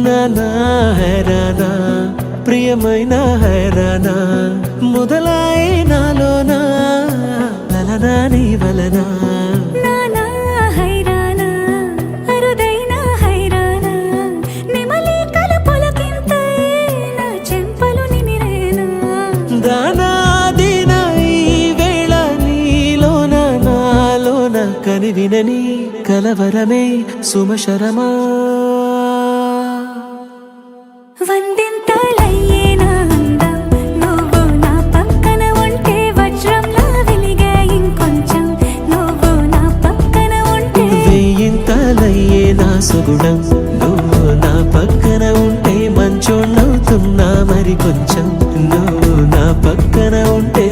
నానా హైరానా ప్రియమైన హైరానా మొదలై నాలోనా లలనా నీ వలనా నానా హైరానా అరుదైన హైరానా నిమలి కలపులకింతై నా చెంపలు నిమిరేనా దానాదిన ఈ వేళ నీలోన నాలోన కనివినని కలవరమే సుమశరమా వందింతలయ్యేనా అందం నువ్వు నా పక్కన ఉంటే వజ్రంలా వెలిగే ఇంకొంచెం నువ్వు నా పక్కన ఉంటే వెయ్యింతలయ్యే నా సుగుణం నువ్వు నా పక్కన ఉంటే మంచోణ్ణవుతున్నా మరి కొంచెం నువ్వు నా పక్కన ఉంటే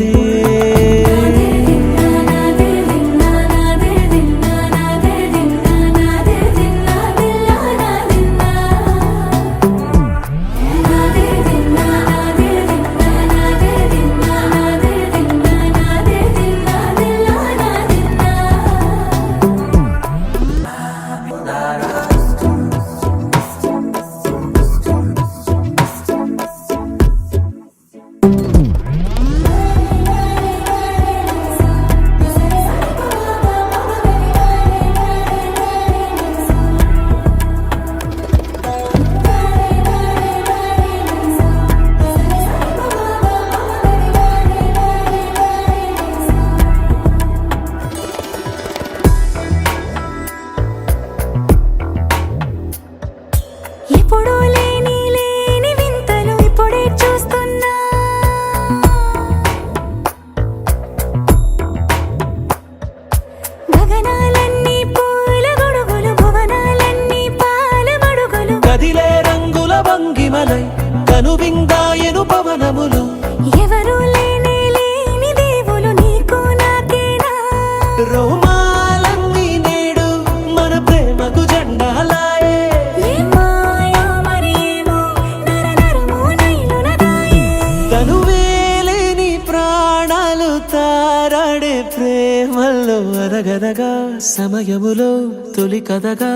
ఎప్పుడూ లేని లేని వింతలు ఇప్పుడే చూస్తున్నా గగనాలన్నీ పూల గొడుగులు భువనాలన్నీ పాల మడుగులు కదిలే రంగుల భంగిమలై కనువిందాయను పవనములు ఎవరూ లేని లేని దేవులు నీకు నాకేనా రోమాలన్నీ నేడు మన ప్రేమకు జెండాలాయే ఏ మాయో మరి ఏమో నరనరమో నైలునదాయే తనువేలేని ప్రాణాలు తారాడే ప్రేమల్లో అరగదగా సమయములో తొలి కథగా